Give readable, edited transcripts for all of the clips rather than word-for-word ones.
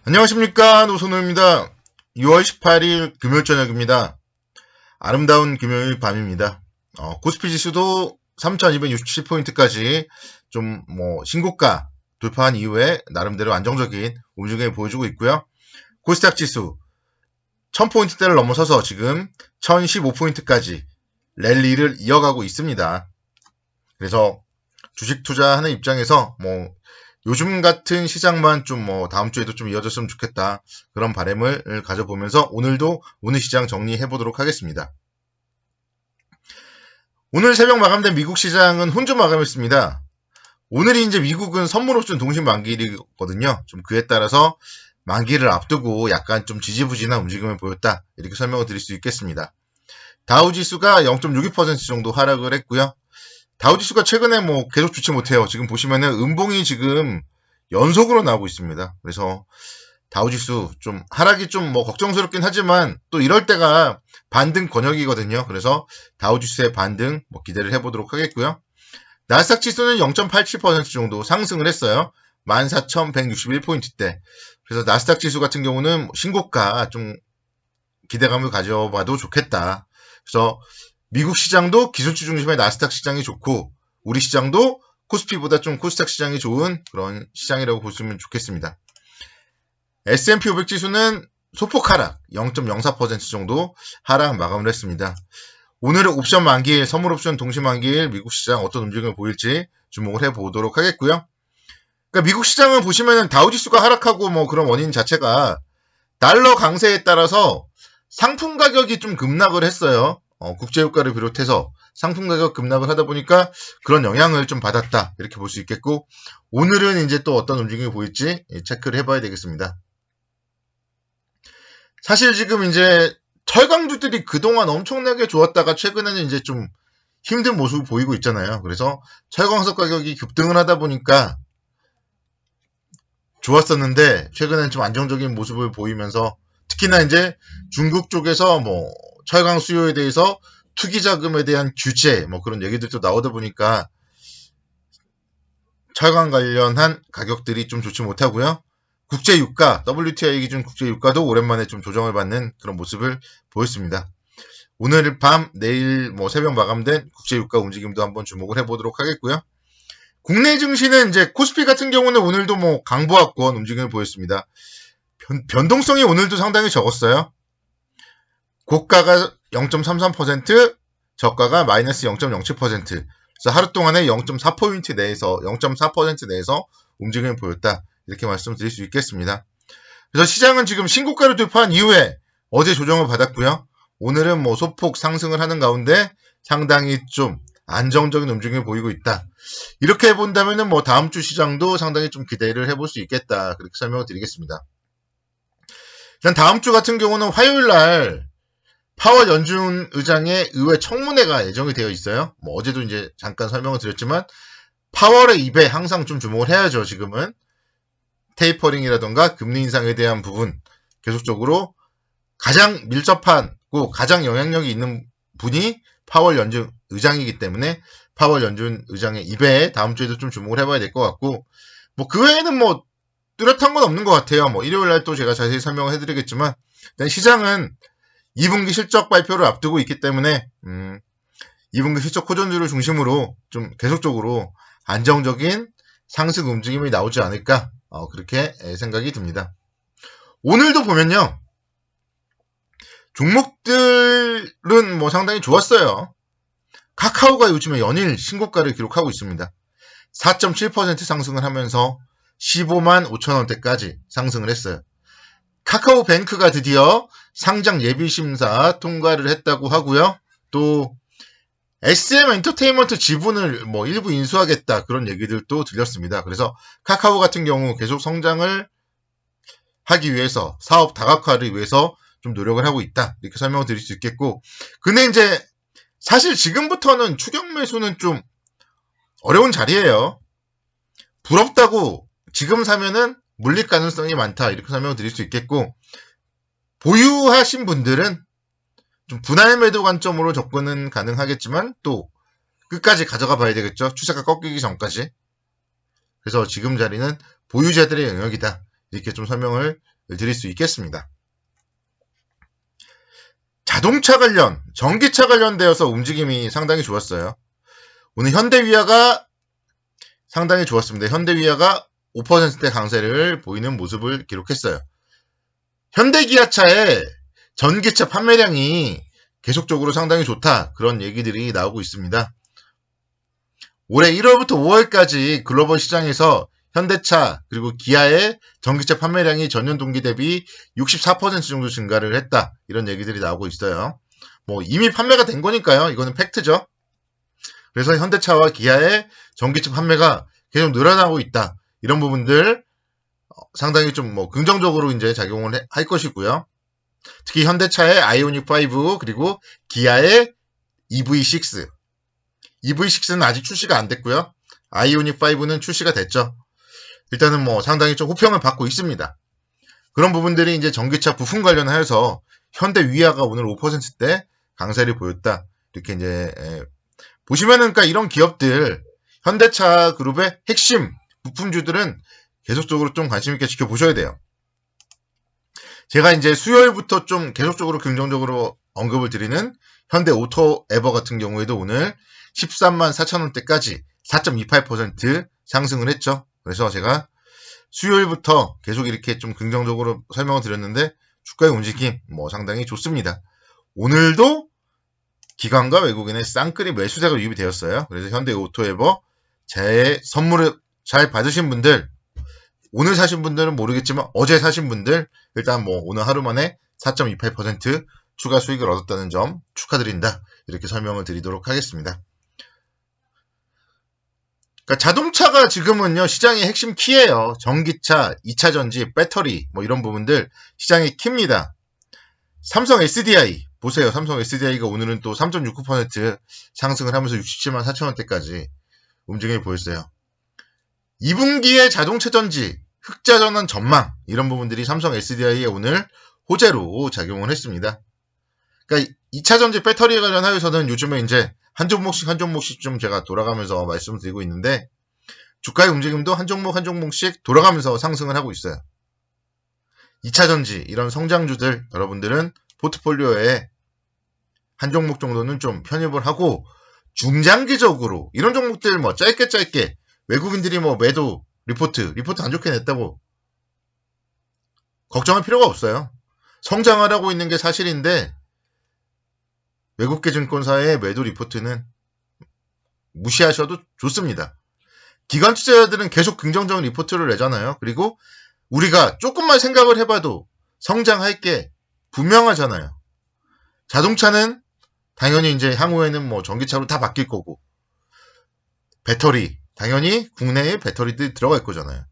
안녕하십니까, 노선호입니다. 6월 18일 금요일 저녁입니다. 아름다운 금요일 밤입니다. 코스피 지수도 3,267포인트까지 좀 신고가 돌파한 이후에 나름대로 안정적인 움직임을 보여주고 있고요. 코스닥 지수 1000포인트대를 넘어서서 지금 1015포인트까지 랠리를 이어가고 있습니다. 그래서 주식 투자하는 입장에서 요즘 같은 시장만 좀 다음 주에도 좀 이어졌으면 좋겠다. 그런 바람을 가져보면서 오늘도 오늘 시장 정리해 보도록 하겠습니다. 오늘 새벽 마감된 미국 시장은 혼조 마감했습니다. 오늘이 이제 미국은 선물 옵션 동시 만기일이거든요. 좀 그에 따라서 만기를 앞두고 약간 좀 지지부진한 움직임을 보였다. 이렇게 설명을 드릴 수 있겠습니다. 다우 지수가 0.62% 정도 하락을 했고요. 다우지수가 최근에 계속 좋지 못해요. 지금 보시면은 음봉이 지금 연속으로 나오고 있습니다. 그래서 다우지수 좀 하락이 좀 걱정스럽긴 하지만 또 이럴 때가 반등 권역이거든요. 그래서 다우지수의 반등 기대를 해보도록 하겠고요. 나스닥 지수는 0.87% 정도 상승을 했어요. 14,161포인트대. 그래서 나스닥 지수 같은 경우는 신고가 좀 기대감을 가져봐도 좋겠다. 그래서 미국 시장도 기술주 중심의 나스닥 시장이 좋고 우리 시장도 코스피보다 좀 코스닥 시장이 좋은 그런 시장이라고 보시면 좋겠습니다. S&P 500 지수는 소폭 하락 0.04% 정도 하락 마감을 했습니다. 오늘은 옵션 만기일, 선물 옵션 동시 만기일 미국 시장 어떤 움직임을 보일지 주목을 해보도록 하겠고요. 그러니까 미국 시장을 보시면은 다우지수가 하락하고 그런 원인 자체가 달러 강세에 따라서 상품 가격이 좀 급락을 했어요. 국제유가를 비롯해서 상품 가격 급락을 하다 보니까 그런 영향을 좀 받았다. 이렇게 볼 수 있겠고, 오늘은 이제 또 어떤 움직임이 보일지 체크를 해봐야 되겠습니다. 사실 지금 이제 철강주들이 그동안 엄청나게 좋았다가 최근에는 이제 좀 힘든 모습을 보이고 있잖아요. 그래서 철광석 가격이 급등을 하다 보니까 좋았었는데, 최근에는 좀 안정적인 모습을 보이면서 특히나 이제 중국 쪽에서 철강 수요에 대해서 투기 자금에 대한 규제 그런 얘기들도 나오다 보니까 철강 관련한 가격들이 좀 좋지 못하고요. 국제 유가, WTI 기준 국제 유가도 오랜만에 좀 조정을 받는 그런 모습을 보였습니다. 오늘 밤, 내일 새벽 마감된 국제 유가 움직임도 한번 주목을 해보도록 하겠고요. 국내 증시는 이제 코스피 같은 경우는 오늘도 강보합권 움직임을 보였습니다. 변동성이 오늘도 상당히 적었어요. 고가가 0.33%, 저가가 마이너스 0.07%. 그래서 하루 동안에 0.4% 내에서 움직임을 보였다. 이렇게 말씀드릴 수 있겠습니다. 그래서 시장은 지금 신고가를 돌파한 이후에 어제 조정을 받았고요. 오늘은 소폭 상승을 하는 가운데 상당히 좀 안정적인 움직임을 보이고 있다. 이렇게 본다면은 다음 주 시장도 상당히 좀 기대를 해볼 수 있겠다. 그렇게 설명을 드리겠습니다. 일단 다음 주 같은 경우는 화요일 날 파월 연준 의장의 의회 청문회가 예정이 되어 있어요. 어제도 이제 잠깐 설명을 드렸지만 파월의 입에 항상 좀 주목을 해야죠. 지금은 테이퍼링이라던가 금리 인상에 대한 부분 계속적으로 가장 밀접하고 가장 영향력이 있는 분이 파월 연준 의장이기 때문에 파월 연준 의장의 입에 다음 주에도 좀 주목을 해봐야 될 것 같고 그 외에는 뚜렷한 건 없는 것 같아요. 일요일 날 또 제가 자세히 설명을 해드리겠지만 일단 시장은 2분기 실적 발표를 앞두고 있기 때문에 2분기 실적 호전주를 중심으로 좀 계속적으로 안정적인 상승 움직임이 나오지 않을까 그렇게 생각이 듭니다. 오늘도 보면요. 종목들은 상당히 좋았어요. 카카오가 요즘에 연일 신고가를 기록하고 있습니다. 4.7% 상승을 하면서 15만 5천원대까지 상승을 했어요. 카카오뱅크가 드디어 상장 예비심사 통과를 했다고 하고요. 또 SM 엔터테인먼트 지분을 일부 인수하겠다 그런 얘기들도 들렸습니다. 그래서 카카오 같은 경우 계속 성장을 하기 위해서 사업 다각화를 위해서 좀 노력을 하고 있다. 이렇게 설명을 드릴 수 있겠고 근데 이제 사실 지금부터는 추격 매수는 좀 어려운 자리예요. 부럽다고 지금 사면은 물릴 가능성이 많다. 이렇게 설명을 드릴 수 있겠고 보유하신 분들은 좀 분할 매도 관점으로 접근은 가능하겠지만 또 끝까지 가져가 봐야 되겠죠. 추세가 꺾이기 전까지. 그래서 지금 자리는 보유자들의 영역이다. 이렇게 좀 설명을 드릴 수 있겠습니다. 자동차 관련, 전기차 관련되어서 움직임이 상당히 좋았어요. 오늘 현대위아가 상당히 좋았습니다. 현대위아가 5%대 강세를 보이는 모습을 기록했어요. 현대기아차의 전기차 판매량이 계속적으로 상당히 좋다. 그런 얘기들이 나오고 있습니다. 올해 1월부터 5월까지 글로벌 시장에서 현대차 그리고 기아의 전기차 판매량이 전년 동기 대비 64% 정도 증가를 했다. 이런 얘기들이 나오고 있어요. 뭐 이미 판매가 된 거니까요. 이거는 팩트죠. 그래서 현대차와 기아의 전기차 판매가 계속 늘어나고 있다. 이런 부분들 상당히 좀 뭐 긍정적으로 이제 작용을 할 것이고요. 특히 현대차의 아이오닉 5 그리고 기아의 EV6. EV6는 아직 출시가 안 됐고요. 아이오닉 5는 출시가 됐죠. 일단은 뭐 상당히 좀 호평을 받고 있습니다. 그런 부분들이 이제 전기차 부품 관련하여서 현대위아가 오늘 5%대 강세를 보였다. 이렇게 이제 보시면은 그러니까 이런 기업들 현대차 그룹의 핵심 부품주들은 계속적으로 좀 관심 있게 지켜보셔야 돼요. 제가 이제 수요일부터 좀 계속적으로 긍정적으로 언급을 드리는 현대 오토 에버 같은 경우에도 오늘 13만 4천 원대까지 4.28% 상승을 했죠. 그래서 제가 수요일부터 계속 이렇게 좀 긍정적으로 설명을 드렸는데 주가의 움직임 뭐 상당히 좋습니다. 오늘도 기관과 외국인의 쌍끌이 매수세가 유입이 되었어요. 그래서 현대 오토에버 제 선물을 잘 받으신 분들, 오늘 사신 분들은 모르겠지만 어제 사신 분들 일단 뭐 오늘 하루 만에 4.28% 추가 수익을 얻었다는 점 축하드린다. 이렇게 설명을 드리도록 하겠습니다. 그러니까 자동차가 지금은요 시장의 핵심 키예요. 전기차, 2차 전지, 배터리 뭐 이런 부분들 시장의 키입니다. 삼성 SDI 보세요. 삼성 SDI가 오늘은 또 3.69% 상승을 하면서 67만 4천 원대까지 움직임을 보였어요. 2분기의 자동차 전지, 흑자 전환 전망 이런 부분들이 삼성 SDI에 오늘 호재로 작용을 했습니다. 그러니까 2차 전지 배터리 관련하여서는 요즘에 이제 한 종목씩 좀 제가 돌아가면서 말씀드리고 있는데 주가의 움직임도 한 종목씩 돌아가면서 상승을 하고 있어요. 2차 전지 이런 성장주들 여러분들은 포트폴리오에 한 종목 정도는 좀 편입을 하고 중장기적으로 이런 종목들 뭐 짧게 외국인들이 뭐 매도 리포트 안 좋게 냈다고 걱정할 필요가 없어요. 성장하라고 있는 게 사실인데 외국계 증권사의 매도 리포트는 무시하셔도 좋습니다. 기관 투자자들은 계속 긍정적인 리포트를 내잖아요. 그리고 우리가 조금만 생각을 해봐도 성장할 게 분명하잖아요. 자동차는 당연히 이제 향후에는 뭐 전기차로 다 바뀔 거고 배터리 당연히 국내에 배터리들이 들어갈 거잖아요.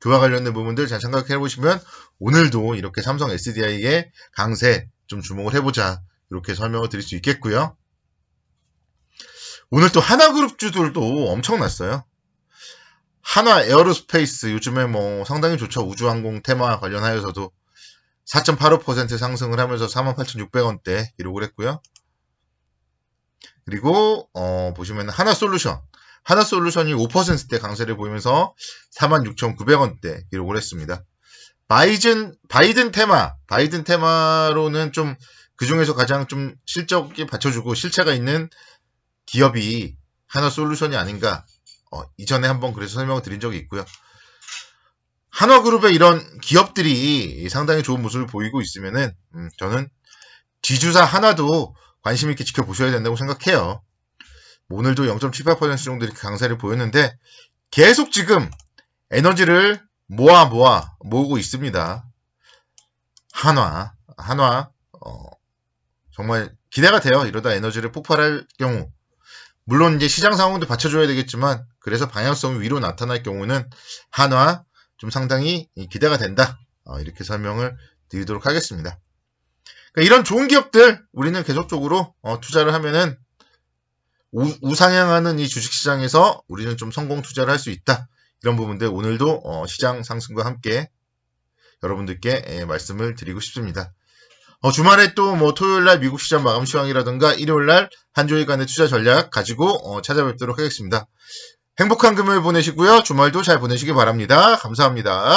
그와 관련된 부분들 잘 생각해 보시면 오늘도 이렇게 삼성 SDI의 강세 좀 주목을 해보자 이렇게 설명을 드릴 수 있겠고요. 오늘 또 하나그룹주들도 엄청났어요. 하나 에어로스페이스 요즘에 뭐 상당히 좋죠. 우주항공 테마 관련하여서도 4.85% 상승을 하면서 48,600원대 기록을 했고요. 그리고 보시면 하나솔루션이 5%대 강세를 보이면서 46,900원대 기록을 했습니다. 바이든 테마로는 좀 그중에서 가장 좀 실적이 받쳐주고 실체가 있는 기업이 하나솔루션이 아닌가 이전에 한번 그래서 설명을 드린 적이 있고요. 한화그룹의 이런 기업들이 상당히 좋은 모습을 보이고 있으면은 저는 지주사 하나도 관심 있게 지켜보셔야 된다고 생각해요. 오늘도 0.78% 정도 이렇게 강세를 보였는데 계속 지금 에너지를 모으고 있습니다. 한화 정말 기대가 돼요. 이러다 에너지를 폭발할 경우 물론 이제 시장 상황도 받쳐줘야 되겠지만 그래서 방향성이 위로 나타날 경우는 한화 좀 상당히 기대가 된다. 이렇게 설명을 드리도록 하겠습니다. 그러니까 이런 좋은 기업들 우리는 계속적으로 투자를 하면은 우상향하는 이 주식시장에서 우리는 좀 성공 투자를 할 수 있다. 이런 부분들 오늘도 시장 상승과 함께 여러분들께 말씀을 드리고 싶습니다. 주말에 또 뭐 토요일날 미국 시장 마감 시황이라든가 일요일날 한 주일간의 투자 전략 가지고 찾아뵙도록 하겠습니다. 행복한 금요일 보내시고요. 주말도 잘 보내시기 바랍니다. 감사합니다.